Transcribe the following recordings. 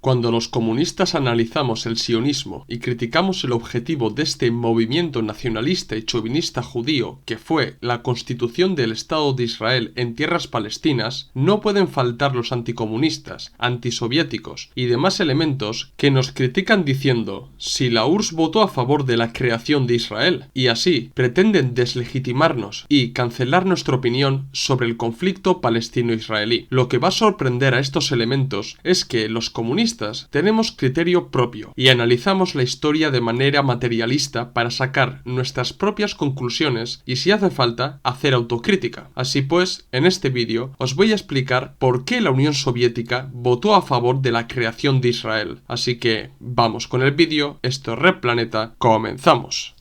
Cuando los comunistas analizamos el sionismo y criticamos el objetivo de este movimiento nacionalista y chauvinista judío, que fue la constitución del Estado de Israel en tierras palestinas, no pueden faltar los anticomunistas, antisoviéticos y demás elementos que nos critican diciendo: si la URSS votó a favor de la creación de Israel, y así pretenden deslegitimarnos y cancelar nuestra opinión sobre el conflicto palestino-israelí. Lo que va a sorprender a estos elementos es que los comunistas tenemos criterio propio y analizamos la historia de manera materialista para sacar nuestras propias conclusiones y, si hace falta, hacer autocrítica. Así pues, en este vídeo os voy a explicar por qué la Unión Soviética votó a favor de la creación de Israel. Así que vamos con el vídeo. Esto es Red Planeta, comenzamos.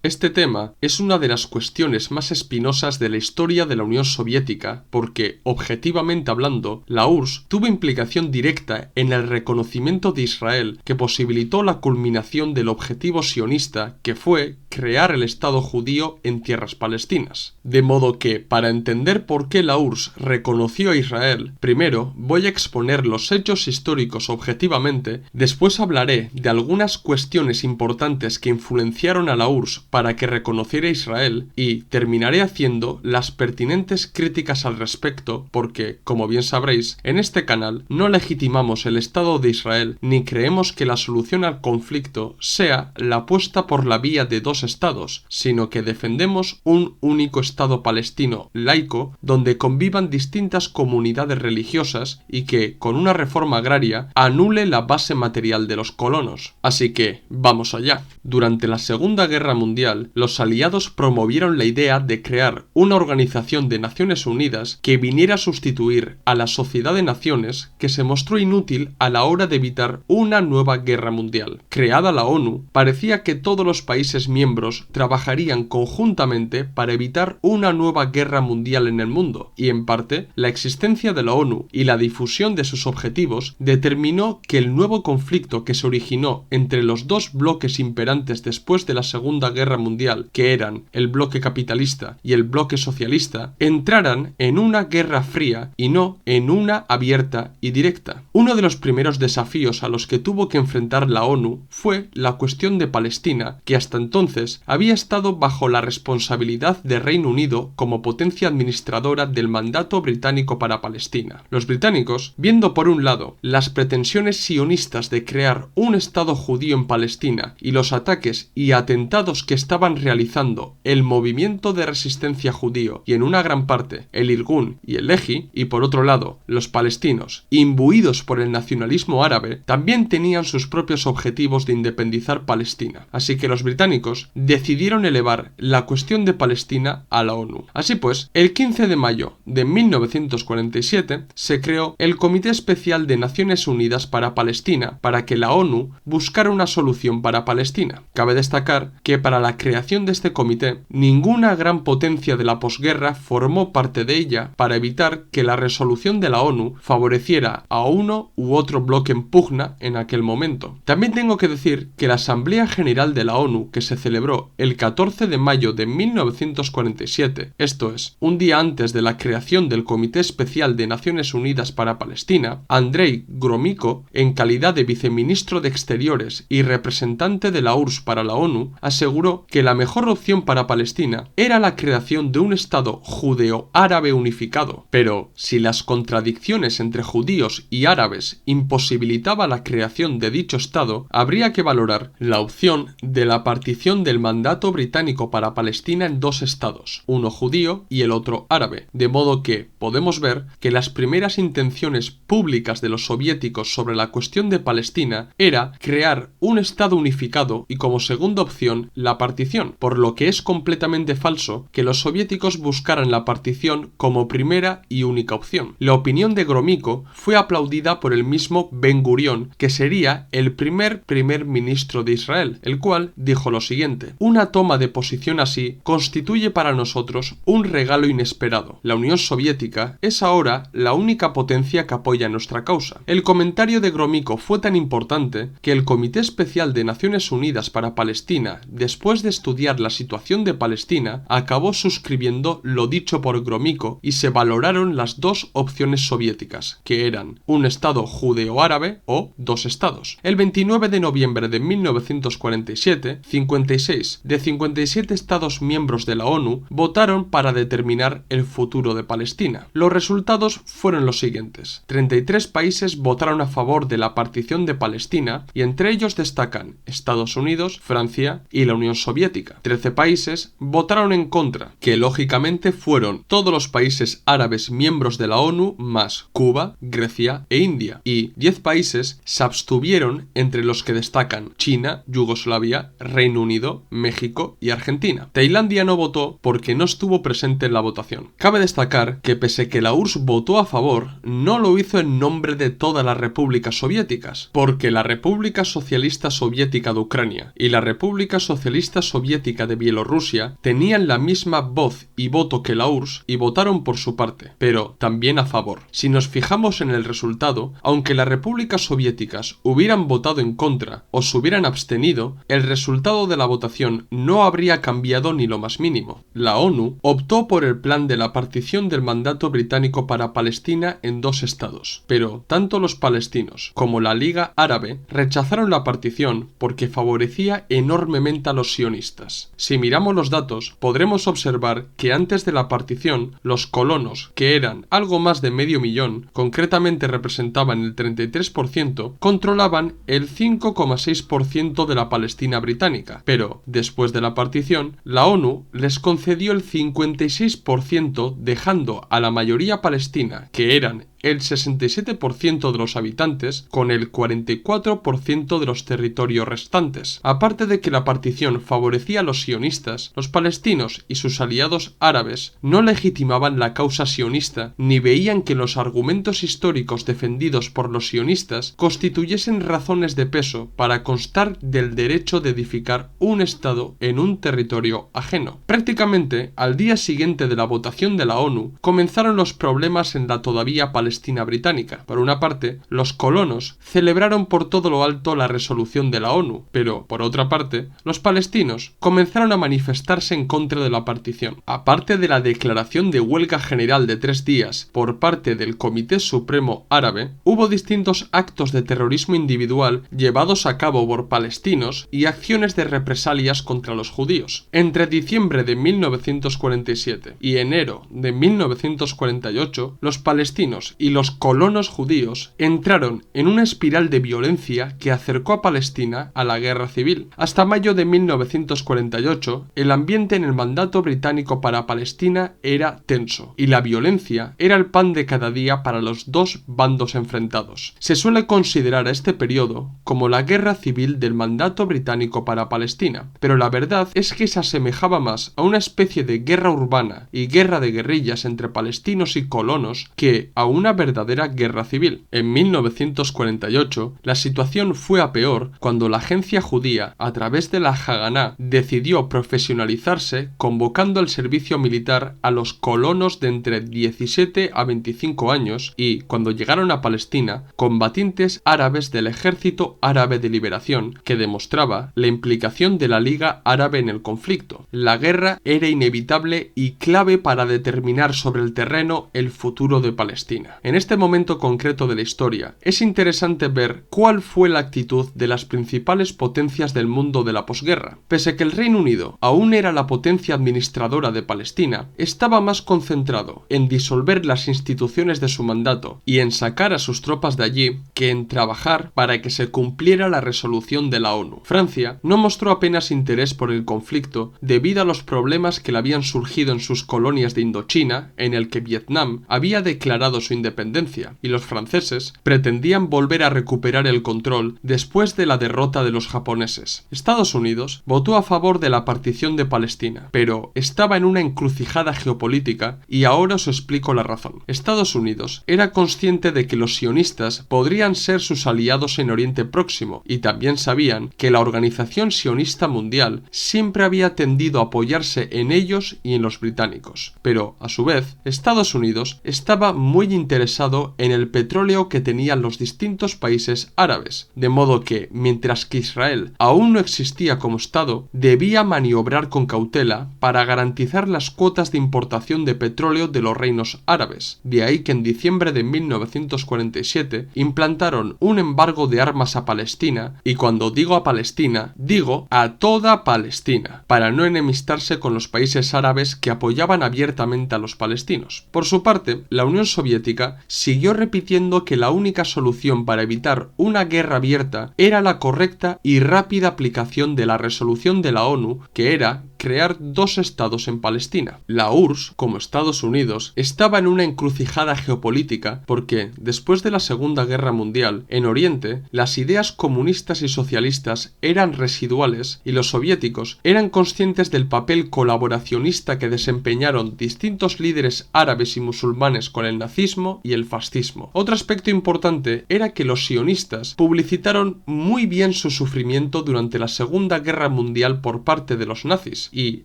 Este tema es una de las cuestiones más espinosas de la historia de la Unión Soviética porque, objetivamente hablando, la URSS tuvo implicación directa en el reconocimiento de Israel que posibilitó la culminación del objetivo sionista, que fue crear el Estado judío en tierras palestinas. De modo que, para entender por qué la URSS reconoció a Israel, primero voy a exponer los hechos históricos objetivamente, después hablaré de algunas cuestiones importantes que influenciaron a la URSS para que reconociera a Israel y terminaré haciendo las pertinentes críticas al respecto porque, como bien sabréis, en este canal no legitimamos el Estado de Israel ni creemos que la solución al conflicto sea la apuesta por la vía de dos estados, sino que defendemos un único Estado palestino laico donde convivan distintas comunidades religiosas y que, con una reforma agraria, anule la base material de los colonos. Así que, vamos allá. Durante la Segunda Guerra Mundial, los aliados promovieron la idea de crear una organización de Naciones Unidas que viniera a sustituir a la Sociedad de Naciones, que se mostró inútil a la hora de evitar una nueva guerra mundial. Creada la ONU, parecía que todos los países miembros trabajarían conjuntamente para evitar una nueva guerra mundial en el mundo, y en parte, la existencia de la ONU y la difusión de sus objetivos determinó que el nuevo conflicto que se originó entre los dos bloques imperantes después de la Segunda Guerra Mundial, que eran el bloque capitalista y el bloque socialista, entraran en una guerra fría y no en una abierta y directa. Uno de los primeros desafíos a los que tuvo que enfrentar la ONU fue la cuestión de Palestina, que hasta entonces había estado bajo la responsabilidad de Reino Unido como potencia administradora del mandato británico para Palestina. Los británicos, viendo por un lado las pretensiones sionistas de crear un Estado judío en Palestina y los ataques y atentados que estaban realizando el movimiento de resistencia judío y en una gran parte el Irgun y el Lehi, y por otro lado los palestinos, imbuidos por el nacionalismo árabe, también tenían sus propios objetivos de independizar Palestina. Así que los británicos decidieron elevar la cuestión de Palestina a la ONU. Así pues, el 15 de mayo de 1947 se creó el Comité Especial de Naciones Unidas para Palestina para que la ONU buscara una solución para Palestina. Cabe destacar que para la creación de este comité, ninguna gran potencia de la posguerra formó parte de ella para evitar que la resolución de la ONU favoreciera a uno u otro bloque en pugna en aquel momento. También tengo que decir que la Asamblea General de la ONU, que se celebró el 14 de mayo de 1947, esto es, un día antes de la creación del Comité Especial de Naciones Unidas para Palestina, Andrei Gromyko, en calidad de viceministro de Exteriores y representante de la URSS para la ONU, aseguró que la mejor opción para Palestina era la creación de un Estado judeo-árabe unificado. Pero si las contradicciones entre judíos y árabes imposibilitaban la creación de dicho Estado, habría que valorar la opción de la partición del mandato británico para Palestina en dos estados, uno judío y el otro árabe, de modo que podemos ver que las primeras intenciones públicas de los soviéticos sobre la cuestión de Palestina era crear un Estado unificado y, como segunda opción, la partición, por lo que es completamente falso que los soviéticos buscaran la partición como primera y única opción. La opinión de Gromyko fue aplaudida por el mismo Ben Gurión, que sería el primer ministro de Israel, el cual dijo lo siguiente: una toma de posición así constituye para nosotros un regalo inesperado. La Unión Soviética es ahora la única potencia que apoya nuestra causa. El comentario de Gromyko fue tan importante que el Comité Especial de Naciones Unidas para Palestina, después después de estudiar la situación de Palestina, acabó suscribiendo lo dicho por Gromyko y se valoraron las dos opciones soviéticas, que eran un estado judeo-árabe o dos estados. El 29 de noviembre de 1947, 56 de 57 estados miembros de la ONU votaron para determinar el futuro de Palestina. Los resultados fueron los siguientes: 33 países votaron a favor de la partición de Palestina y entre ellos destacan Estados Unidos, Francia y la Unión Soviética. 13 países votaron en contra, que lógicamente fueron todos los países árabes miembros de la ONU más Cuba, Grecia e India, y 10 países se abstuvieron, entre los que destacan China, Yugoslavia, Reino Unido, México y Argentina. Tailandia no votó porque no estuvo presente en la votación. Cabe destacar que pese que la URSS votó a favor, no lo hizo en nombre de todas las repúblicas soviéticas, porque la República Socialista Soviética de Ucrania y la República Socialista Soviética de Bielorrusia tenían la misma voz y voto que la URSS y votaron por su parte, pero también a favor. Si nos fijamos en el resultado, aunque las repúblicas soviéticas hubieran votado en contra o se hubieran abstenido, el resultado de la votación no habría cambiado ni lo más mínimo. La ONU optó por el plan de la partición del mandato británico para Palestina en dos estados, pero tanto los palestinos como la Liga Árabe rechazaron la partición porque favorecía enormemente a los sionistas. Si miramos los datos, podremos observar que antes de la partición, los colonos, que eran algo más de medio millón, concretamente representaban el 33%, controlaban el 5,6% de la Palestina británica, pero después de la partición, la ONU les concedió el 56%, dejando a la mayoría palestina, que eran el 67% de los habitantes, con el 44% de los territorios restantes. Aparte de que la partición favorecía a los sionistas, los palestinos y sus aliados árabes no legitimaban la causa sionista ni veían que los argumentos históricos defendidos por los sionistas constituyesen razones de peso para constar del derecho de edificar un estado en un territorio ajeno. Prácticamente al día siguiente de la votación de la ONU comenzaron los problemas en la todavía Palestina británica. Por una parte, los colonos celebraron por todo lo alto la resolución de la ONU, pero, por otra parte, los palestinos comenzaron a manifestarse en contra de la partición. Aparte de la declaración de huelga general de 3 días por parte del Comité Supremo Árabe, hubo distintos actos de terrorismo individual llevados a cabo por palestinos y acciones de represalias contra los judíos. Entre diciembre de 1947 y enero de 1948, los palestinos y los colonos judíos entraron en una espiral de violencia que acercó a Palestina a la guerra civil. Hasta mayo de 1948, el ambiente en el mandato británico para Palestina era tenso, y la violencia era el pan de cada día para los dos bandos enfrentados. Se suele considerar a este periodo como la guerra civil del mandato británico para Palestina, pero la verdad es que se asemejaba más a una especie de guerra urbana y guerra de guerrillas entre palestinos y colonos que a una verdadera guerra civil. En 1948, la situación fue a peor cuando la agencia judía, a través de la Haganá, decidió profesionalizarse convocando al servicio militar a los colonos de entre 17 a 25 años y, cuando llegaron a Palestina, combatientes árabes del Ejército Árabe de Liberación, que demostraba la implicación de la Liga Árabe en el conflicto. La guerra era inevitable y clave para determinar sobre el terreno el futuro de Palestina. En este momento concreto de la historia, es interesante ver cuál fue la actitud de las principales potencias del mundo de la posguerra. Pese a que el Reino Unido aún era la potencia administradora de Palestina, estaba más concentrado en disolver las instituciones de su mandato y en sacar a sus tropas de allí que en trabajar para que se cumpliera la resolución de la ONU. Francia no mostró apenas interés por el conflicto debido a los problemas que le habían surgido en sus colonias de Indochina, en el que Vietnam había declarado su independencia, y los franceses pretendían volver a recuperar el control después de la derrota de los japoneses. Estados Unidos votó a favor de la partición de Palestina, pero estaba en una encrucijada geopolítica y ahora os explico la razón. Estados Unidos era consciente de que los sionistas podrían ser sus aliados en Oriente Próximo y también sabían que la Organización Sionista Mundial siempre había tendido a apoyarse en ellos y en los británicos. Pero, a su vez, Estados Unidos estaba muy interesado en el petróleo que tenían los distintos países árabes, de modo que, mientras que Israel aún no existía como Estado Estado debía maniobrar con cautela para garantizar las cuotas de importación de petróleo de los reinos árabes. De ahí que en diciembre de 1947 implantaron un embargo de armas a Palestina, y cuando digo a Palestina, digo a toda Palestina, para no enemistarse con los países árabes que apoyaban abiertamente a los palestinos. Por su parte, la Unión Soviética siguió repitiendo que la única solución para evitar una guerra abierta era la correcta y rápida aplicación de la resolución de la ONU, que era crear dos estados en Palestina. La URSS, como Estados Unidos, estaba en una encrucijada geopolítica porque, después de la Segunda Guerra Mundial, en Oriente, las ideas comunistas y socialistas eran residuales y los soviéticos eran conscientes del papel colaboracionista que desempeñaron distintos líderes árabes y musulmanes con el nazismo y el fascismo. Otro aspecto importante era que los sionistas publicitaron muy bien su sufrimiento durante la Segunda Guerra Mundial por parte de los nazis, y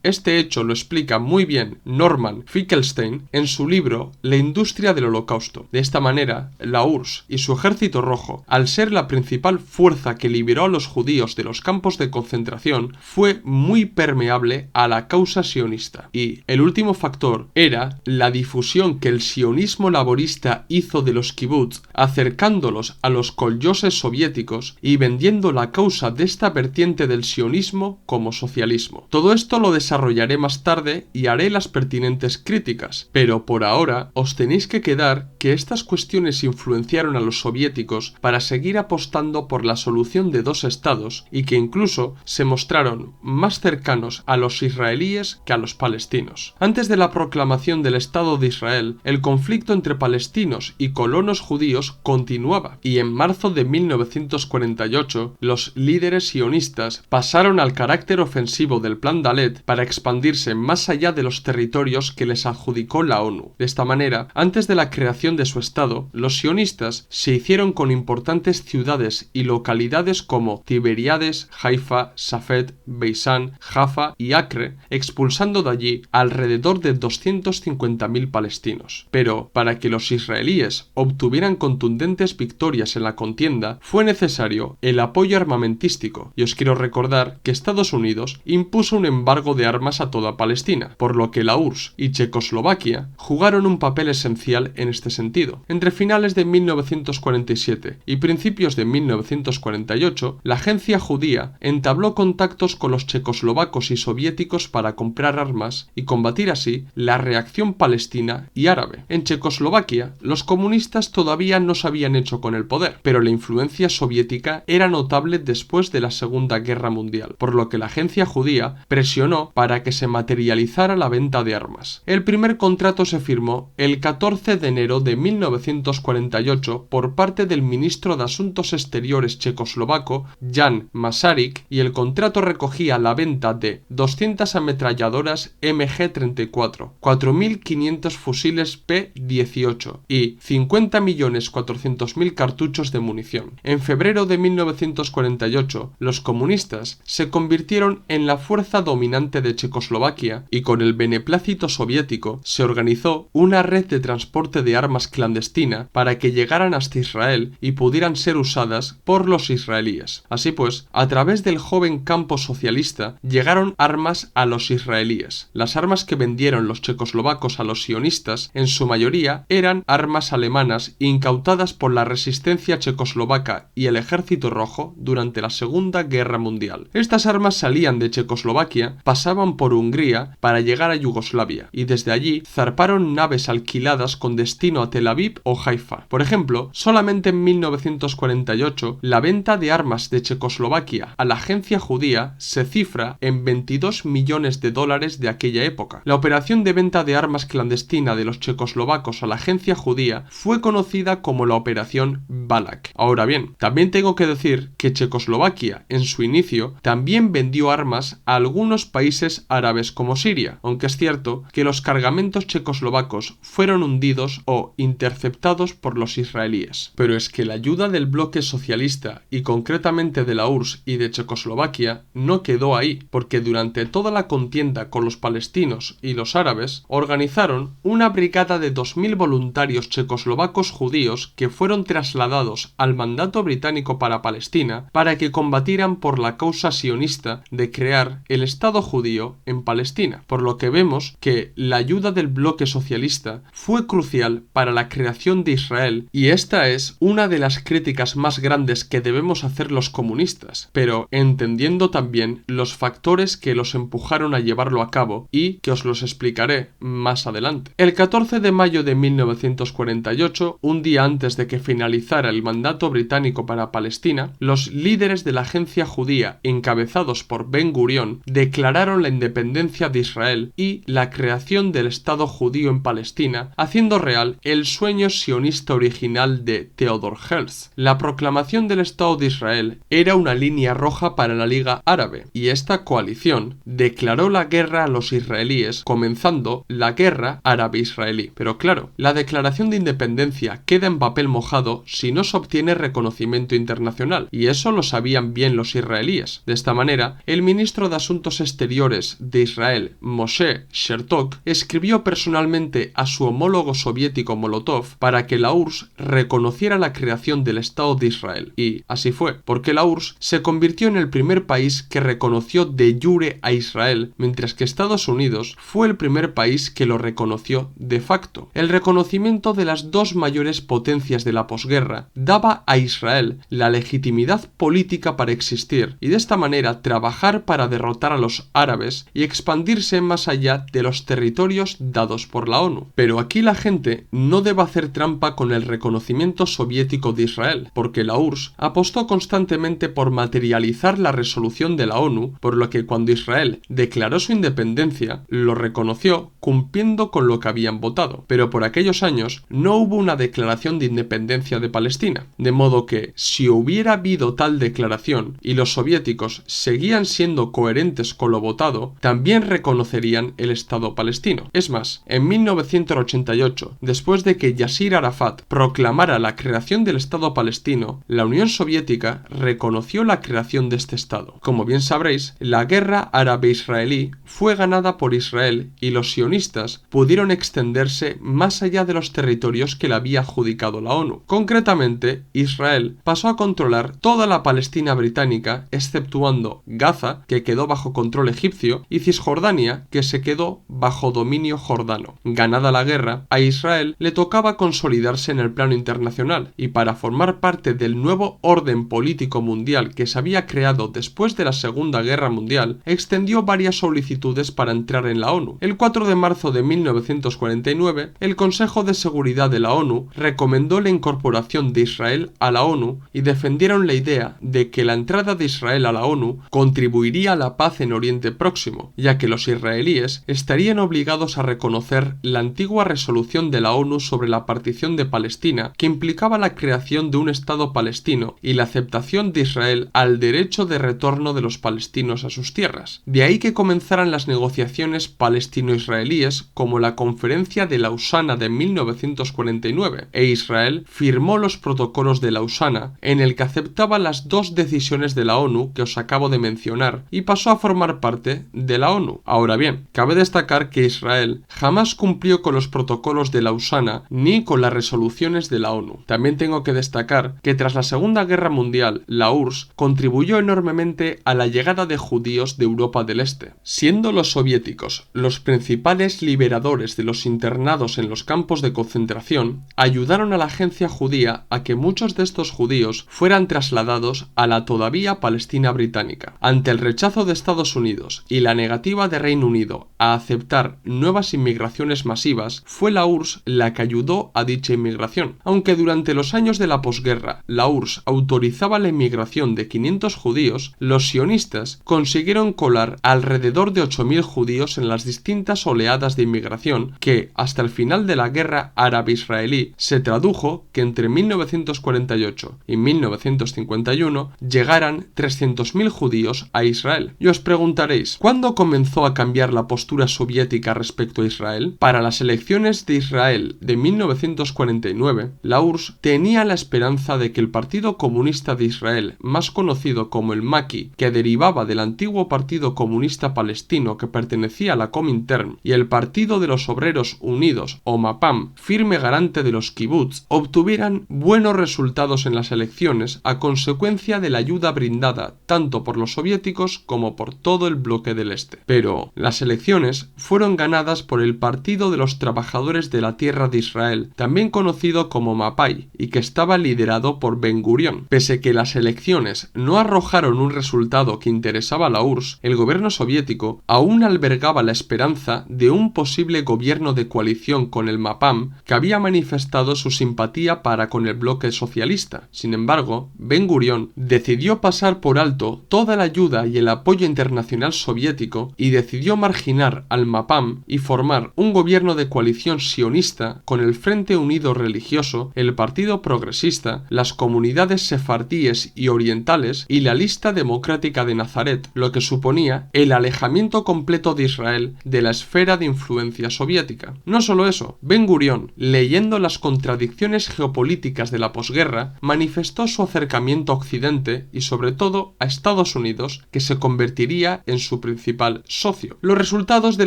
este hecho lo explica muy bien Norman Finkelstein en su libro La industria del Holocausto. De esta manera, la URSS y su ejército rojo, al ser la principal fuerza que liberó a los judíos de los campos de concentración, fue muy permeable a la causa sionista. Y el último factor era la difusión que el sionismo laborista hizo de los kibutz, acercándolos a los koljoses soviéticos y vendiendo la causa de esta vertiente del sionismo como socialismo. Todo esto lo desarrollaré más tarde y haré las pertinentes críticas, pero por ahora os tenéis que quedar que estas cuestiones influenciaron a los soviéticos para seguir apostando por la solución de dos estados y que incluso se mostraron más cercanos a los israelíes que a los palestinos. Antes de la proclamación del Estado de Israel, el conflicto entre palestinos y colonos judíos continuaba, y en marzo de 1948 los líderes sionistas pasaron al carácter ofensivo del Plan Dalet para expandirse más allá de los territorios que les adjudicó la ONU. De esta manera, antes de la creación de su estado, los sionistas se hicieron con importantes ciudades y localidades como Tiberíades, Haifa, Safed, Beisán, Jaffa y Acre, expulsando de allí alrededor de 250.000 palestinos. Pero para que los israelíes obtuvieran contundentes victorias en la contienda, fue necesario el apoyo armamentístico, y os quiero recordar que Estados Unidos impuso un embargo de armas a toda Palestina, por lo que la URSS y Checoslovaquia jugaron un papel esencial en este sentido. Entre finales de 1947 y principios de 1948, la agencia judía entabló contactos con los checoslovacos y soviéticos para comprar armas y combatir así la reacción palestina y árabe. En Checoslovaquia, los comunistas todavía no se habían hecho con el poder, pero la influencia soviética era notable después de la Segunda Guerra Mundial, por lo que la agencia judía presionó para que se materializara la venta de armas. El primer contrato se firmó el 14 de enero de 1948 por parte del ministro de Asuntos Exteriores checoslovaco Jan Masaryk, y el contrato recogía la venta de 200 ametralladoras MG-34, 4.500 fusiles P-18 y 50.400.000 cartuchos de munición. En febrero de 1948, los comunistas se convirtieron en la fuerza dominante de Checoslovaquia y con el beneplácito soviético se organizó una red de transporte de armas clandestina para que llegaran hasta Israel y pudieran ser usadas por los israelíes. Así pues, a través del joven campo socialista llegaron armas a los israelíes. Las armas que vendieron los checoslovacos a los sionistas en su mayoría eran armas alemanas incautadas por la resistencia checoslovaca y el Ejército Rojo durante la Segunda Guerra Mundial. Estas armas salían de Checoslovaquia, pasaban por Hungría para llegar a Yugoslavia y desde allí zarparon naves alquiladas con destino a Tel Aviv o Haifa. Por ejemplo, solamente en 1948 la venta de armas de Checoslovaquia a la agencia judía se cifra en 22 millones de dólares de aquella época. La operación de venta de armas clandestina de los checoslovacos a la agencia judía fue conocida como la Operación Balak. Ahora bien, también tengo que decir que Checoslovaquia en su inicio también vendió armas a algunos países árabes como Siria, aunque es cierto que los cargamentos checoslovacos fueron hundidos o sido interceptados por los israelíes. Pero es que la ayuda del bloque socialista, y concretamente de la URSS y de Checoslovaquia, no quedó ahí, porque durante toda la contienda con los palestinos y los árabes, organizaron una brigada de 2000 voluntarios checoslovacos judíos que fueron trasladados al mandato británico para Palestina para que combatieran por la causa sionista de crear el Estado judío en Palestina, por lo que vemos que la ayuda del bloque socialista fue crucial para la creación de Israel, y esta es una de las críticas más grandes que debemos hacer los comunistas, pero entendiendo también los factores que los empujaron a llevarlo a cabo y que os los explicaré más adelante. El 14 de mayo de 1948, un día antes de que finalizara el mandato británico para Palestina, los líderes de la agencia judía, encabezados por Ben Gurión, declararon la independencia de Israel y la creación del Estado judío en Palestina, haciendo real el sueño sionista original de Theodor Herzl. La proclamación del Estado de Israel era una línea roja para la Liga Árabe, y esta coalición declaró la guerra a los israelíes, comenzando la guerra árabe-israelí. Pero claro, la declaración de independencia queda en papel mojado si no se obtiene reconocimiento internacional, y eso lo sabían bien los israelíes. De esta manera, el ministro de Asuntos Exteriores de Israel, Moshe Shertok, escribió personalmente a su homólogo soviético Molotov para que la URSS reconociera la creación del Estado de Israel. Y así fue, porque la URSS se convirtió en el primer país que reconoció de jure a Israel, mientras que Estados Unidos fue el primer país que lo reconoció de facto. El reconocimiento de las dos mayores potencias de la posguerra daba a Israel la legitimidad política para existir y de esta manera trabajar para derrotar a los árabes y expandirse más allá de los territorios dados por la ONU. Pero aquí la gente no debe hacer trampa con el reconocimiento soviético de Israel, porque la URSS apostó constantemente por materializar la resolución de la ONU, por lo que cuando Israel declaró su independencia, lo reconoció cumpliendo con lo que habían votado. Pero por aquellos años no hubo una declaración de independencia de Palestina, de modo que si hubiera habido tal declaración y los soviéticos seguían siendo coherentes con lo votado, también reconocerían el Estado palestino. Es más, en 1988, después de que Yasir Arafat proclamara la creación del Estado palestino, la Unión Soviética reconoció la creación de este Estado. Como bien sabréis, la guerra árabe-israelí fue ganada por Israel y los sionistas pudieron extenderse más allá de los territorios que le había adjudicado la ONU. Concretamente, Israel pasó a controlar toda la Palestina británica, exceptuando Gaza, que quedó bajo control egipcio, y Cisjordania, que se quedó bajo dominio jordano. Ganada la guerra, a Israel le tocaba consolidarse en el plano internacional, y para formar parte del nuevo orden político mundial que se había creado después de la Segunda Guerra Mundial, extendió varias solicitudes para entrar en la ONU. El 4 de marzo de 1949, el Consejo de Seguridad de la ONU recomendó la incorporación de Israel a la ONU y defendieron la idea de que la entrada de Israel a la ONU contribuiría a la paz en Oriente Próximo, ya que los israelíes estarían obligados a reconocer la antigua resolución de la ONU sobre la partición de Palestina, que implicaba la creación de un Estado palestino y la aceptación de Israel al derecho de retorno de los palestinos a sus tierras. De ahí que comenzaran las negociaciones palestino-israelíes, como la Conferencia de Lausana de 1949, e Israel firmó los protocolos de Lausana, en el que aceptaba las dos decisiones de la ONU que os acabo de mencionar y pasó a formar parte de la ONU. Ahora bien, cabe destacar que Israel jamás cumplió con los protocolos de Lausana ni con las resoluciones de la ONU. También tengo que destacar que tras la Segunda Guerra Mundial, la URSS contribuyó enormemente a la llegada de judíos de Europa del Este. Siendo los soviéticos los principales liberadores de los internados en los campos de concentración, ayudaron a la agencia judía a que muchos de estos judíos fueran trasladados a la todavía Palestina británica. Ante el rechazo de Estados Unidos y la negativa de Reino Unido a aceptar nuevas inmigraciones masivas, fue la URSS la que ayudó a dicha inmigración. Aunque durante los años de la posguerra la URSS autorizaba la inmigración de 500 judíos, los sionistas consiguieron colar alrededor de 8.000 judíos en las distintas oleadas de inmigración que, hasta el final de la guerra árabe-israelí, se tradujo que entre 1948 y 1951 llegaran 300.000 judíos a Israel. Y os preguntaréis, ¿cuándo comenzó a cambiar la postura soviética respecto a Israel? Para las elecciones de Israel de 1949, la URSS tenía la esperanza de que el Partido Comunista de Israel, más conocido como el Maqui, que derivaba del antiguo Partido Comunista Palestino que pertenecía a la Comintern, y el Partido de los Obreros Unidos, o Mapam, firme garante de los kibutz, obtuvieran buenos resultados en las elecciones a consecuencia de la ayuda brindada tanto por los soviéticos como por todo el bloque del Este. Pero las elecciones fueron ganadas por el Partido de los Trabajadores de la Tierra de Israel, también conocido como Mapai, y que estaba liderado por Ben Gurión. Pese que las elecciones no arrojaron un resultado que interesaba a la URSS, el gobierno soviético aún albergaba la esperanza de un posible gobierno de coalición con el Mapam, que había manifestado su simpatía para con el bloque socialista. Sin embargo, Ben Gurión decidió pasar por alto toda la ayuda y el apoyo internacional soviético y decidió marginar al Mapam y formar un gobierno de coalición sionista con el Frente Unido Religioso, el Partido Progresista, las comunidades sefardíes y orientales y la Lista Democrática de Nazaret, lo que suponía el alejamiento completo de Israel de la esfera de influencia soviética. No solo eso, Ben Gurión, leyendo las contradicciones geopolíticas de la posguerra, manifestó su acercamiento a Occidente y sobre todo a Estados Unidos, que se convertiría en su principal socio. Los resultados de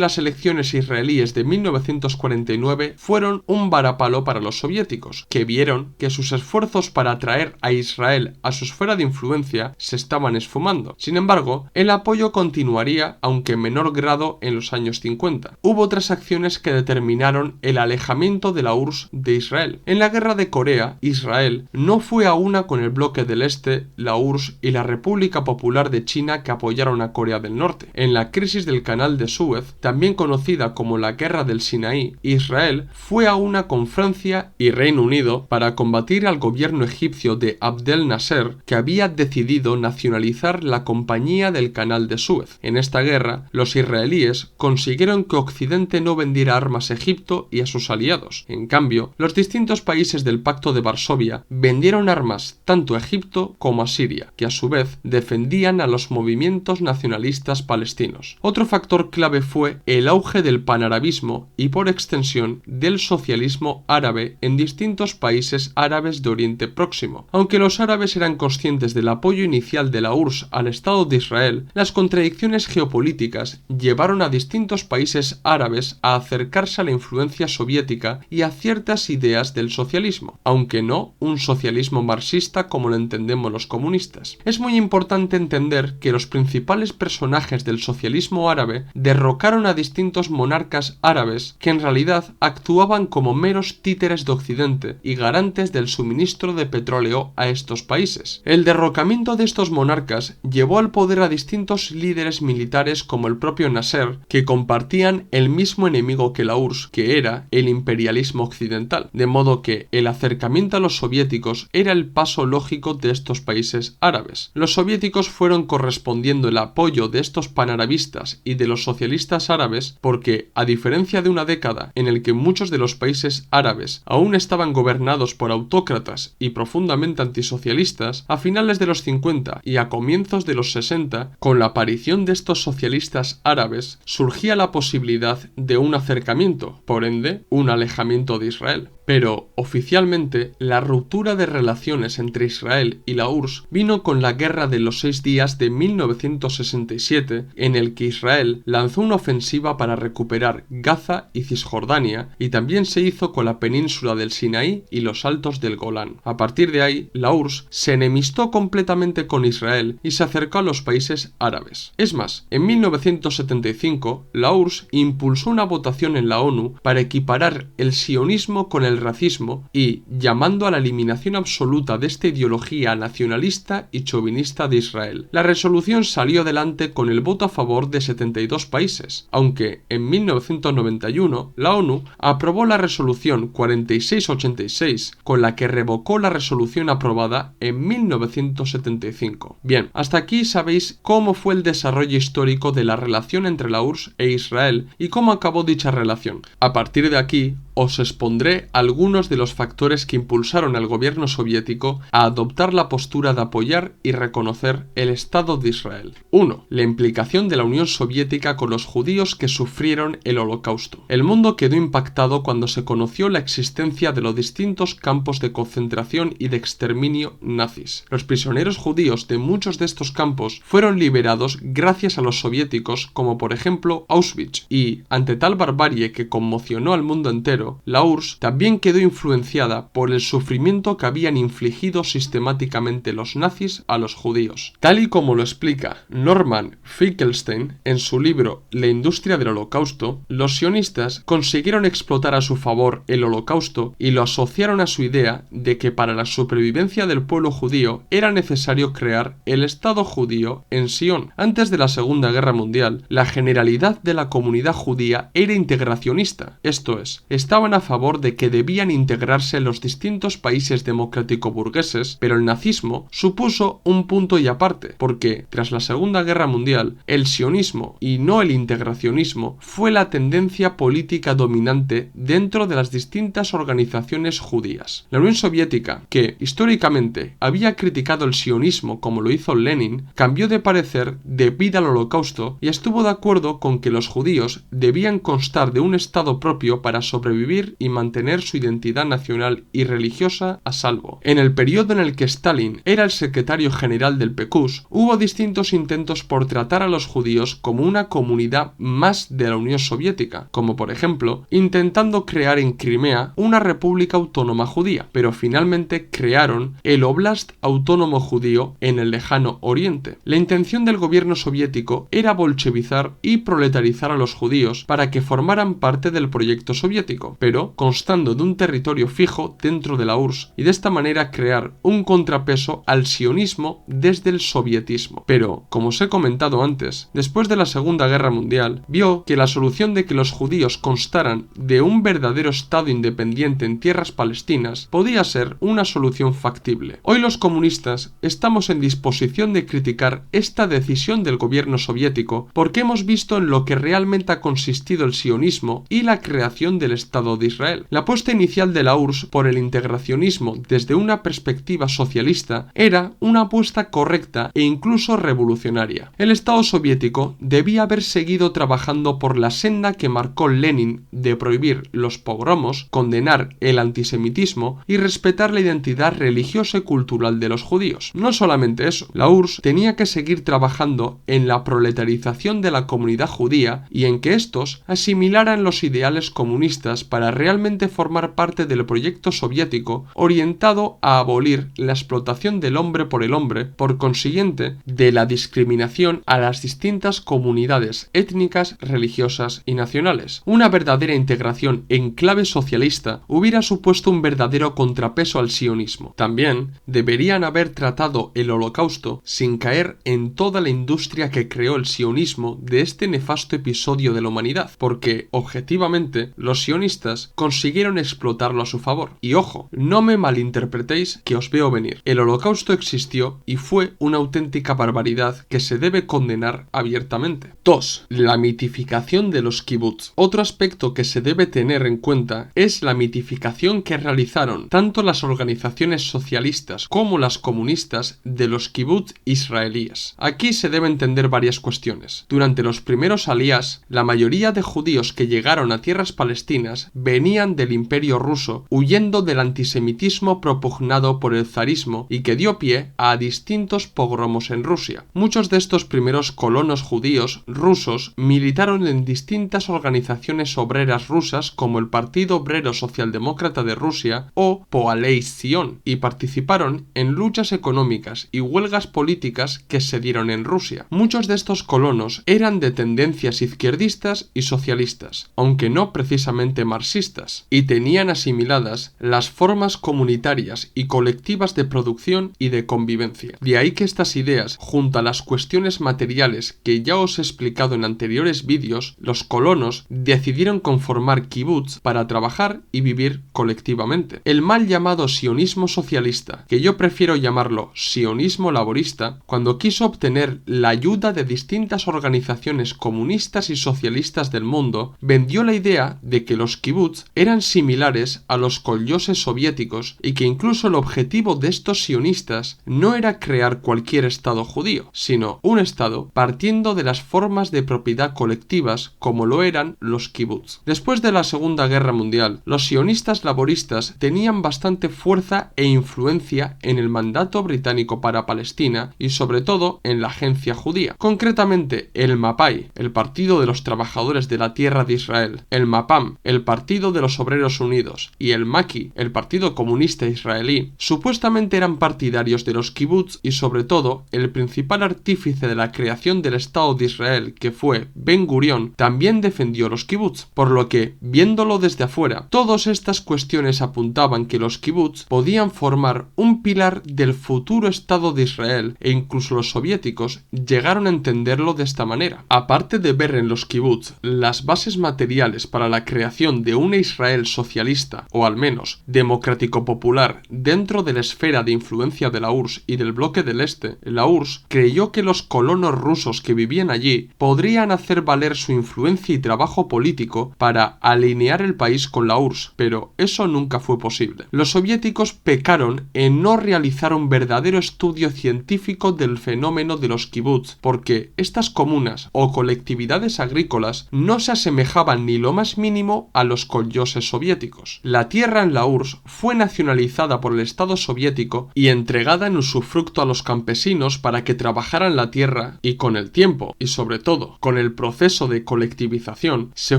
las elecciones israelíes de 1949 fueron un varapalo para los soviéticos, que vieron que sus esfuerzos para atraer a Israel a su esfera de influencia se estaban esfumando. Sin embargo, el apoyo continuaría, aunque en menor grado, en los años 50. Hubo otras acciones que determinaron el alejamiento de la URSS de Israel. En la guerra de Corea, Israel no fue a una con el bloque del Este, la URSS y la República Popular de China, que apoyaron a Corea del Norte. En la crisis del Canal de Suez, también conocida como la Guerra del Sinaí, Israel fue a una con Francia y Reino Unido para combatir al gobierno egipcio de Abdel Nasser, que había decidido nacionalizar la Compañía del Canal de Suez. En esta guerra, los israelíes consiguieron que Occidente no vendiera armas a Egipto y a sus aliados. En cambio, los distintos países del Pacto de Varsovia vendieron armas tanto a Egipto como a Siria, que a su vez defendían a los movimientos nacionalistas palestinos. Otro factor clave fue el auge del panarabismo y, por extensión, del socialismo árabe en distintos países árabes de Oriente Próximo. Aunque los árabes eran conscientes del apoyo inicial de la URSS al Estado de Israel, las contradicciones geopolíticas llevaron a distintos países árabes a acercarse a la influencia soviética y a ciertas ideas del socialismo, aunque no un socialismo marxista como lo entendemos los comunistas. Es muy importante entender que los principales personajes del socialismo árabe derrocaron a distintos monarcas árabes que en realidad actuaban como meros títeres de Occidente y garantes del suministro de petróleo a estos países. El derrocamiento de estos monarcas llevó al poder a distintos líderes militares como el propio Nasser, que compartían el mismo enemigo que la URSS, que era el imperialismo occidental, de modo que el acercamiento a los soviéticos era el paso lógico de estos países árabes. Los soviéticos fueron correspondiendo el apoyo de estos panarabistas y de los socialistas árabes porque, a diferencia de una década en el que muchos de los países árabes aún estaban gobernados por autócratas y profundamente antisocialistas, a finales de los 50 y a comienzos de los 60, con la aparición de estos socialistas árabes, surgía la posibilidad de un acercamiento, por ende, un alejamiento de Israel. Pero, oficialmente, la ruptura de relaciones entre Israel y la URSS vino con la Guerra de los 6 días de 1967, en el que Israel lanzó una ofensiva para recuperar Gaza y Cisjordania, y también se hizo con la península del Sinaí y los altos del Golán. A partir de ahí, la URSS se enemistó completamente con Israel y se acercó a los países árabes. Es más, en 1975, la URSS impulsó una votación en la ONU para equiparar el sionismo con el racismo y llamando a la eliminación absoluta de esta ideología nacionalista y chauvinista de Israel. La resolución salió adelante con el voto a favor de 72 países, aunque en 1991 la ONU aprobó la resolución 4686, con la que revocó la resolución aprobada en 1975. Bien, hasta aquí sabéis cómo fue el desarrollo histórico de la relación entre la URSS e Israel y cómo acabó dicha relación. A partir de aquí, os expondré algunos de los factores que impulsaron al gobierno soviético a adoptar la postura de apoyar y reconocer el Estado de Israel. 1. La implicación de la Unión Soviética con los judíos que sufrieron el Holocausto. El mundo quedó impactado cuando cuando se conoció la existencia de los distintos campos de concentración y de exterminio nazis. Los prisioneros judíos de muchos de estos campos fueron liberados gracias a los soviéticos, como por ejemplo Auschwitz, y ante tal barbarie que conmocionó al mundo entero, la URSS también quedó influenciada por el sufrimiento que habían infligido sistemáticamente los nazis a los judíos. Tal y como lo explica Norman Finkelstein en su libro La industria del Holocausto, los sionistas consiguieron explotar a su favor el Holocausto y lo asociaron a su idea de que para la supervivencia del pueblo judío era necesario crear el Estado judío en Sion. Antes de la Segunda Guerra Mundial, la generalidad de la comunidad judía era integracionista, esto es, estaban a favor de que debían integrarse los distintos países democrático-burgueses, pero el nazismo supuso un punto y aparte, porque tras la Segunda Guerra Mundial, el sionismo y no el integracionismo fue la tendencia política dominante dentro de las distintas organizaciones judías. La Unión Soviética, que históricamente había criticado el sionismo como lo hizo Lenin, cambió de parecer debido al Holocausto y estuvo de acuerdo con que los judíos debían constar de un estado propio para sobrevivir y mantener su identidad nacional y religiosa a salvo. En el periodo en el que Stalin era el secretario general del PQS, hubo distintos intentos por tratar a los judíos como una comunidad más de la Unión Soviética, como por ejemplo, intentando crear en Crimea una república autónoma judía, pero finalmente crearon el Oblast Autónomo Judío en el lejano Oriente. La intención del gobierno soviético era bolchevizar y proletarizar a los judíos para que formaran parte del proyecto soviético, pero constando de un territorio fijo dentro de la URSS, y de esta manera crear un contrapeso al sionismo desde el sovietismo. Pero, como os he comentado antes, después de la Segunda Guerra Mundial, vio que la solución de que los judíos constaran de un verdadero Estado independiente en tierras palestinas podía ser una solución factible. Hoy los comunistas estamos en disposición de criticar esta decisión del gobierno soviético porque hemos visto en lo que realmente ha consistido el sionismo y la creación del Estado de Israel. La apuesta inicial de la URSS por el integracionismo desde una perspectiva socialista era una apuesta correcta e incluso revolucionaria. El Estado soviético debía haber seguido trabajando por la senda que marcó Lenin de prohibir los pogromos, condenar el antisemitismo y respetar la identidad religiosa y cultural de los judíos. No solamente eso, la URSS tenía que seguir trabajando en la proletarización de la comunidad judía y en que estos asimilaran los ideales comunistas para realmente formar parte del proyecto soviético orientado a abolir la explotación del hombre por el hombre, por consiguiente, de la discriminación a las distintas comunidades étnicas, religiosas y nacionales. Una verdadera integración en clave socialista hubiera supuesto un verdadero contrapeso al sionismo. También deberían haber tratado el Holocausto sin caer en toda la industria que creó el sionismo de este nefasto episodio de la humanidad, porque, objetivamente, los sionistas consiguieron explotarlo a su favor. Y ojo, no me malinterpretéis que os veo venir. El Holocausto existió y fue una auténtica barbaridad que se debe condenar abiertamente. 2. La mitificación de los kibbutz. Otro aspecto que se debe tener en cuenta es la mitificación que realizaron tanto las organizaciones socialistas como las comunistas de los kibbutz israelíes. Aquí se debe entender varias cuestiones. Durante los primeros alías, la mayoría de judíos que llegaron a tierras palestinas venían del Imperio ruso, huyendo del antisemitismo propugnado por el zarismo y que dio pie a distintos pogromos en Rusia. Muchos de estos primeros colonos judíos rusos militaron en distintas organizaciones obreras rusas como el Partido Obrero Socialdemócrata de Rusia o Poalei Zion y participaron en luchas económicas y huelgas políticas que se dieron en Rusia. Muchos de estos colonos eran de tendencias izquierdistas y socialistas, aunque no precisamente marxistas, y tenían asimiladas las formas comunitarias y colectivas de producción y de convivencia. De ahí que estas ideas, junto a las cuestiones materiales que ya os he explicado en anteriores vídeos, los colonos decidieron conformar kibbutz para trabajar y vivir colectivamente. El mal llamado sionismo socialista, que yo prefiero llamarlo sionismo laborista, cuando quiso obtener la ayuda de distintas organizaciones comunistas y socialistas del mundo, vendió la idea de que los kibbutz eran similares a los koljoses soviéticos y que incluso el objetivo de estos sionistas no era crear cualquier estado judío, sino un estado partiendo de las formas de propiedad colectivas como lo eran los kibbutz. Después de la Segunda Segunda Guerra Mundial, los sionistas laboristas tenían bastante fuerza e influencia en el mandato británico para Palestina y sobre todo en la agencia judía. Concretamente, el Mapai, el Partido de los Trabajadores de la Tierra de Israel, el Mapam, el Partido de los Obreros Unidos, y el Maki, el Partido Comunista Israelí, supuestamente eran partidarios de los kibutz y sobre todo el principal artífice de la creación del Estado de Israel, que fue Ben Gurión, también defendió los kibutz, por lo que, viéndolo desde afuera, todas estas cuestiones apuntaban que los kibutz podían formar un pilar del futuro Estado de Israel e incluso los soviéticos llegaron a entenderlo de esta manera. Aparte de ver en los kibutz las bases materiales para la creación de una Israel socialista o al menos democrático-popular dentro de la esfera de influencia de la URSS y del bloque del Este, la URSS creyó que los colonos rusos que vivían allí podrían hacer valer su influencia y trabajo político para alinear el país con la URSS, pero eso nunca fue posible. Los soviéticos pecaron en no realizar un verdadero estudio científico del fenómeno de los kibutz, porque estas comunas o colectividades agrícolas no se asemejaban ni lo más mínimo a los koljoses soviéticos. La tierra en la URSS fue nacionalizada por el Estado soviético y entregada en usufructo a los campesinos para que trabajaran la tierra y con el tiempo, y sobre todo con el proceso de colectivización, se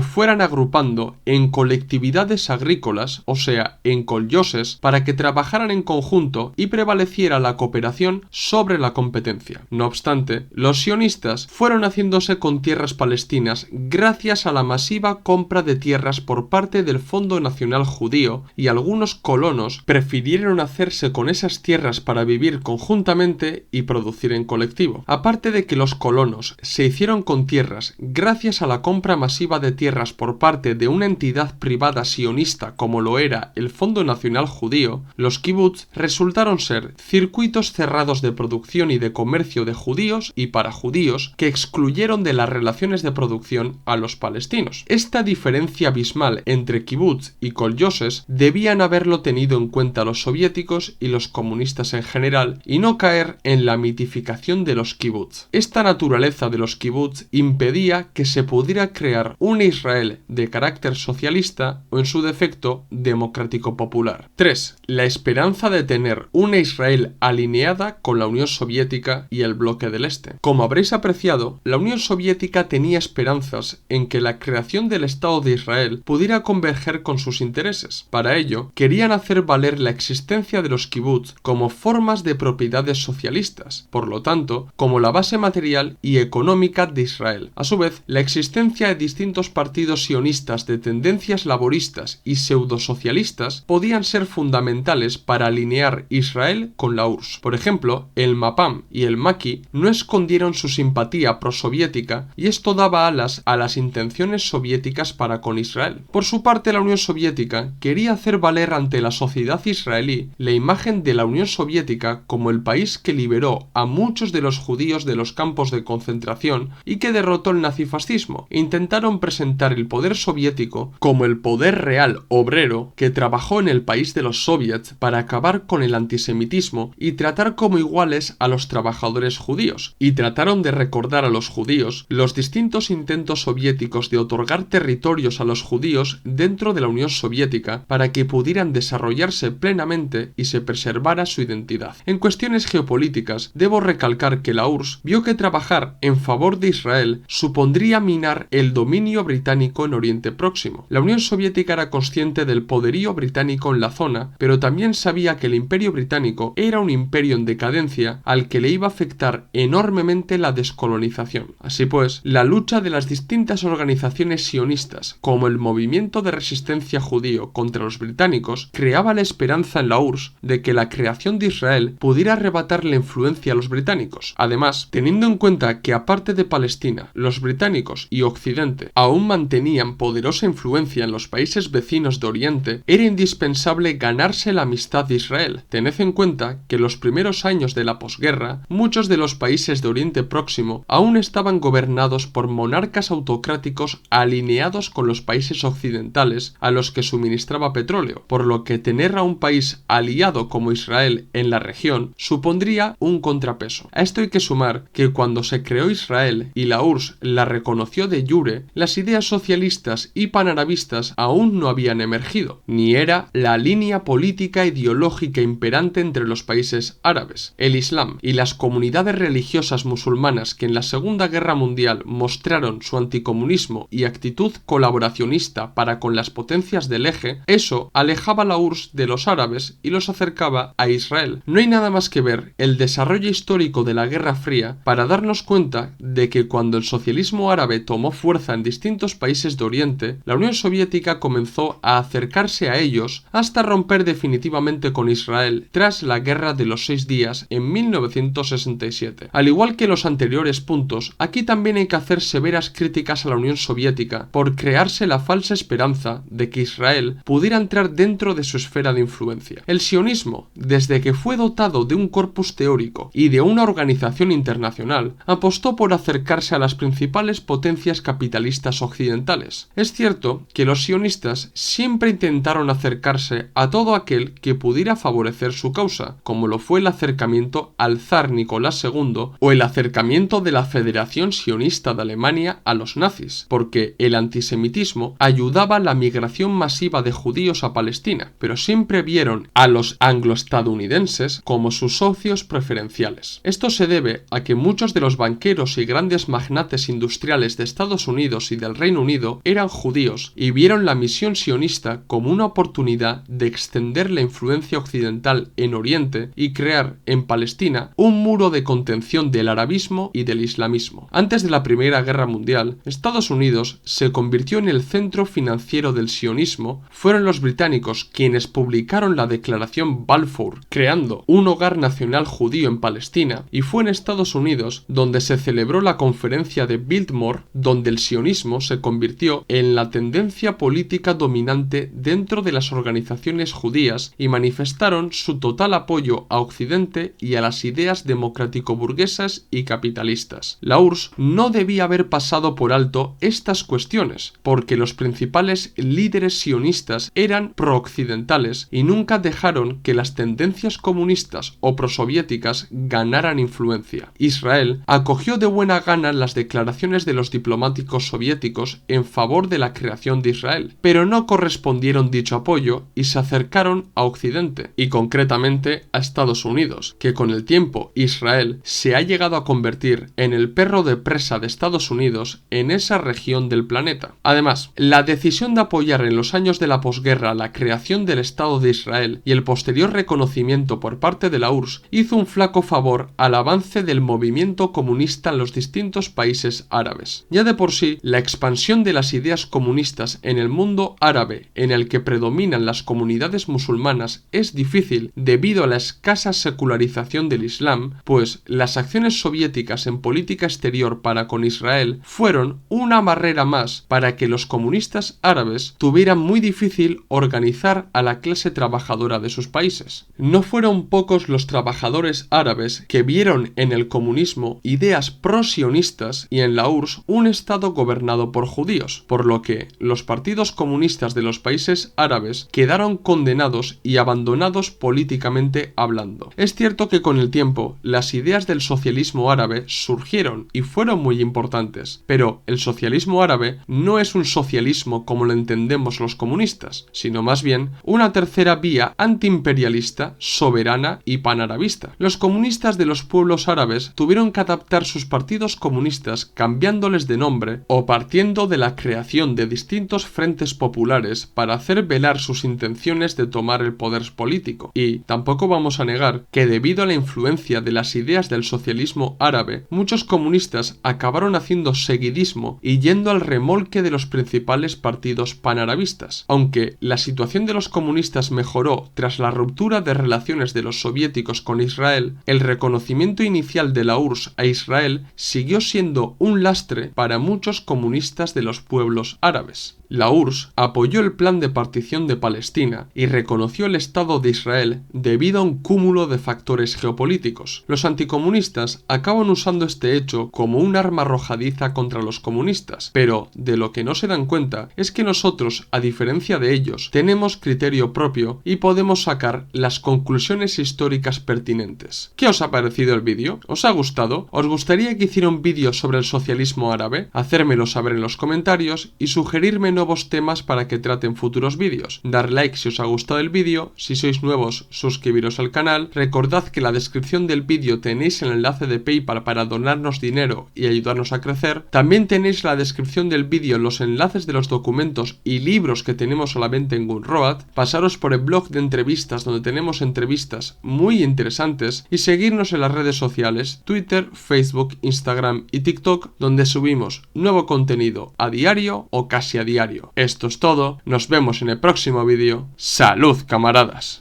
fueran agrupando en colectividades agrícolas, o sea, en koljoses, para que trabajaran en conjunto y prevaleciera la cooperación sobre la competencia. No obstante, los sionistas fueron haciéndose con tierras palestinas gracias a la masiva compra de tierras por parte del Fondo Nacional Judío, y algunos colonos prefirieron hacerse con esas tierras para vivir conjuntamente y producir en colectivo. Aparte de que los colonos se hicieron con tierras gracias a la compra masiva de tierras por parte de una entidad privada sionista como lo era el Fondo Nacional Judío, los kibutz resultaron ser circuitos cerrados de producción y de comercio de judíos y para judíos que excluyeron de las relaciones de producción a los palestinos. Esta diferencia abismal entre kibutz y koljoses debían haberlo tenido en cuenta los soviéticos y los comunistas en general y no caer en la mitificación de los kibutz. Esta naturaleza de los kibutz impedía que se pudiera crear una Israel de carácter socialista o en su defecto democrático popular. 3. La esperanza de tener una Israel alineada con la Unión Soviética y el bloque del Este. Como habréis apreciado, la Unión Soviética tenía esperanzas en que la creación del Estado de Israel pudiera converger con sus intereses. Para ello, querían hacer valer la existencia de los kibutz como formas de propiedades socialistas, por lo tanto, como la base material y económica de Israel. A su vez, la existencia de distintos partidos sionistas de tendencias laboristas y pseudosocialistas podían ser fundamentales para alinear Israel con la URSS. Por ejemplo, el Mapam y el Maki no escondieron su simpatía prosoviética y esto daba alas a las intenciones soviéticas para con Israel. Por su parte, la Unión Soviética quería hacer valer ante la sociedad israelí la imagen de la Unión Soviética como el país que liberó a muchos de los judíos de los campos de concentración y que derrotó el nazifascismo. Intentaron presentar el poder soviético como el poder real obrero que trabajó en el país de los soviets para acabar con el antisemitismo y tratar como iguales a los trabajadores judíos, y trataron de recordar a los judíos los distintos intentos soviéticos de otorgar territorios a los judíos dentro de la Unión Soviética para que pudieran desarrollarse plenamente y se preservara su identidad. En cuestiones geopolíticas, debo recalcar que la URSS vio que trabajar en favor de Israel supondría minar el dominio británico en Oriente Próximo. La Unión Soviética era consciente del poderío británico en la zona, pero también sabía que el Imperio Británico era un imperio en decadencia al que le iba a afectar enormemente la descolonización. Así pues, la lucha de las distintas organizaciones sionistas, como el movimiento de resistencia judío contra los británicos, creaba la esperanza en la URSS de que la creación de Israel pudiera arrebatar la influencia a los británicos. Además, teniendo en cuenta que aparte de Palestina, los británicos y Occidente aún mantenían poderosa influencia en los países vecinos de Oriente, era indispensable ganarse la amistad de Israel. Tened en cuenta que en los primeros años de la posguerra, muchos de los países de Oriente Próximo aún estaban gobernados por monarcas autocráticos alineados con los países occidentales a los que suministraba petróleo, por lo que tener a un país aliado como Israel en la región supondría un contrapeso. A esto hay que sumar que cuando se creó Israel y la URSS la reconoció de jure, las ideas socialistas y panarabistas panarabistas aún no habían emergido, ni era la línea política ideológica imperante entre los países árabes. El Islam y las comunidades religiosas musulmanas que en la Segunda Guerra Mundial mostraron su anticomunismo y actitud colaboracionista para con las potencias del eje, eso alejaba a la URSS de los árabes y los acercaba a Israel. No hay nada más que ver el desarrollo histórico de la Guerra Fría para darnos cuenta de que cuando el socialismo árabe tomó fuerza en distintos países de Oriente, la Unión Soviética comenzó a acercarse a ellos hasta romper definitivamente con Israel tras la Guerra de los 6 Días en 1967. Al igual que los anteriores puntos, aquí también hay que hacer severas críticas a la Unión Soviética por crearse la falsa esperanza de que Israel pudiera entrar dentro de su esfera de influencia. El sionismo, desde que fue dotado de un corpus teórico y de una organización internacional, apostó por acercarse a las principales potencias capitalistas occidentales. Es cierto que los sionistas siempre intentaron acercarse a todo aquel que pudiera favorecer su causa, como lo fue el acercamiento al zar Nicolás II o el acercamiento de la Federación Sionista de Alemania a los nazis, porque el antisemitismo ayudaba a la migración masiva de judíos a Palestina, pero siempre vieron a los angloestadounidenses como sus socios preferenciales. Esto se debe a que muchos de los banqueros y grandes magnates industriales de Estados Unidos y del Reino Unido eran judíos y vieron la misión sionista como una oportunidad de extender la influencia occidental en Oriente y crear en Palestina un muro de contención del arabismo y del islamismo. Antes de la Primera Guerra Mundial, Estados Unidos se convirtió en el centro financiero del sionismo. Fueron los británicos quienes publicaron la Declaración Balfour, creando un hogar nacional judío en Palestina, y fue en Estados Unidos donde se celebró la conferencia de Biltmore, donde el sionismo se convirtió en la tendencia política dominante dentro de las organizaciones judías y manifestaron su total apoyo a Occidente y a las ideas democrático-burguesas y capitalistas. La URSS no debía haber pasado por alto estas cuestiones, porque los principales líderes sionistas eran pro-occidentales y nunca dejaron que las tendencias comunistas o prosoviéticas ganaran influencia. Israel acogió de buena gana las declaraciones de los diplomáticos soviéticos en favor de la creación de Israel, pero no correspondieron dicho apoyo y se acercaron a Occidente, y concretamente a Estados Unidos, que con el tiempo Israel se ha llegado a convertir en el perro de presa de Estados Unidos en esa región del planeta. Además, la decisión de apoyar en los años de la posguerra la creación del Estado de Israel y el posterior reconocimiento por parte de la URSS hizo un flaco favor al avance del movimiento comunista en los distintos países árabes. Ya de por sí, la expansión de las ideas comunistas en el mundo árabe, en el que predominan las comunidades musulmanas, es difícil debido a la escasa secularización del Islam, pues las acciones soviéticas en política exterior para con Israel fueron una barrera más para que los comunistas árabes tuvieran muy difícil organizar a la clase trabajadora de sus países. No fueron pocos los trabajadores árabes que vieron en el comunismo ideas pro-sionistas y en la URSS un estado gobernado por judíos, por lo que los partidos comunistas de los países árabes quedaron condenados y abandonados políticamente hablando. Es cierto que con el tiempo las ideas del socialismo árabe surgieron y fueron muy importantes, pero el socialismo árabe no es un socialismo como lo entendemos los comunistas, sino más bien una tercera vía antiimperialista, soberana y panarabista. Los comunistas de los pueblos árabes tuvieron que adaptar sus partidos comunistas cambiándoles de nombre o partiendo de la creación de distintos frentes populares para hacer velar sus intenciones de tomar el poder político. Y tampoco vamos a negar que debido a la influencia de las ideas del socialismo árabe, muchos comunistas acabaron haciendo seguidismo y yendo al remolque de los principales partidos panarabistas. Aunque la situación de los comunistas mejoró tras la ruptura de relaciones de los soviéticos con Israel, el reconocimiento inicial de la URSS a Israel siguió siendo un lastre para muchos comunistas de los pueblos árabes. La URSS apoyó el plan de partición de Palestina y reconoció el Estado de Israel debido a un cúmulo de factores geopolíticos. Los anticomunistas acaban usando este hecho como un arma arrojadiza contra los comunistas, pero de lo que no se dan cuenta es que nosotros, a diferencia de ellos, tenemos criterio propio y podemos sacar las conclusiones históricas pertinentes. ¿Qué os ha parecido el vídeo? ¿Os ha gustado? ¿Os gustaría que hiciera un vídeo sobre el socialismo árabe? Hacérmelo saber en los comentarios y sugerir sugerirme nuevos temas para que trate en futuros vídeos, dar like si os ha gustado el vídeo, si sois nuevos suscribiros al canal, recordad que en la descripción del vídeo tenéis el enlace de PayPal para donarnos dinero y ayudarnos a crecer, también tenéis en la descripción del vídeo los enlaces de los documentos y libros que tenemos solamente en Gumroad, pasaros por el blog de entrevistas donde tenemos entrevistas muy interesantes y seguirnos en las redes sociales, Twitter, Facebook, Instagram y TikTok, donde subimos nuevo contenido a diario o casi a diario. Esto es todo, nos vemos en el próximo vídeo. ¡Salud, camaradas!